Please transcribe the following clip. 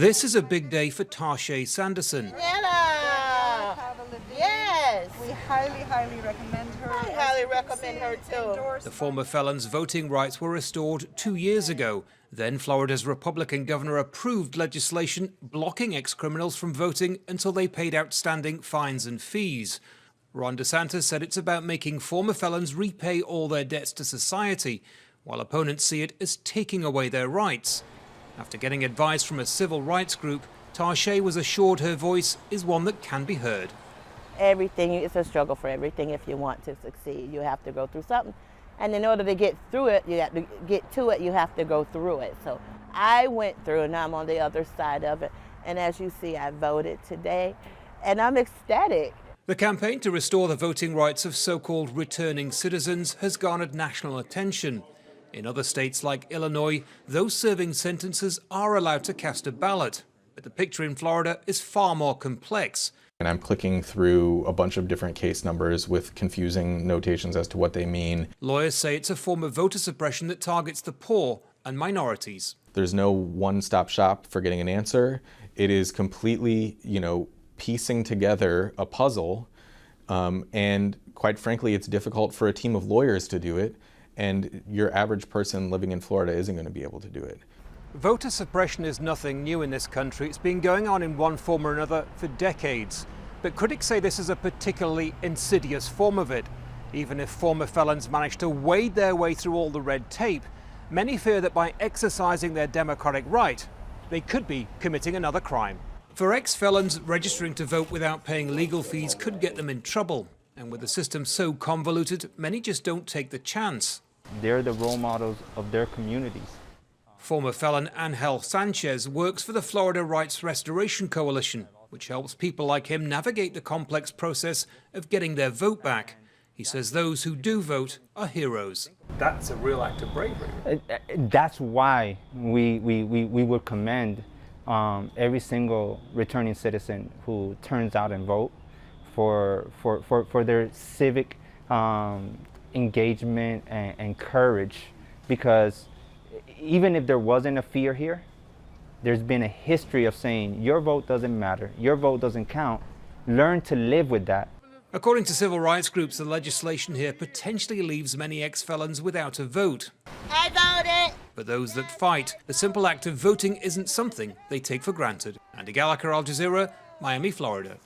This is a big day for Tarshay Sanderson. Nana! Yes! We highly recommend her. I highly recommend her too. The former felon's voting rights were restored 2 years ago. Then Florida's Republican governor approved legislation blocking ex-criminals from voting until they paid outstanding fines and fees. Ron DeSantis said it's about making former felons repay all their debts to society, while opponents see it as taking away their rights. After getting advice from a civil rights group, Tarshay was assured her voice is one that can be heard. Everything, it's a struggle for everything. If you want to succeed, you have to go through something. And in order to get through it, you have to get to it, you have to go through it. So I went through and I'm on the other side of it. And as you see, I voted today and I'm ecstatic. The campaign to restore the voting rights of so-called returning citizens has garnered national attention. In other states like Illinois, those serving sentences are allowed to cast a ballot. But the picture in Florida is far more complex. And I'm clicking through a bunch of different case numbers with confusing notations as to what they mean. Lawyers say it's a form of voter suppression that targets the poor and minorities. There's no one-stop shop for getting an answer. It is completely, piecing together a puzzle. And quite frankly, it's difficult for a team of lawyers to do it. And your average person living in Florida isn't going to be able to do it. Voter suppression is nothing new in this country. It's been going on in one form or another for decades. But critics say this is a particularly insidious form of it. Even if former felons manage to wade their way through all the red tape, many fear that by exercising their democratic right, they could be committing another crime. For ex-felons, registering to vote without paying legal fees could get them in trouble. And with the system so convoluted, many just don't take the chance. They're the role models of their communities. Former felon Angel Sanchez works for the Florida Rights Restoration Coalition, which helps people like him navigate the complex process of getting their vote back. He says those who do vote are heroes. That's a real act of bravery. That's why we would commend every single returning citizen who turns out and vote for their civic engagement and courage, because even if there wasn't a fear here, there's been a history of saying your vote doesn't matter, your vote doesn't count. Learn to live with that. According to civil rights groups, the legislation here potentially leaves many ex-felons without a vote. I voted! For those that fight, the simple act of voting isn't something they take for granted. Andy Gallacher, Al Jazeera, Miami, Florida.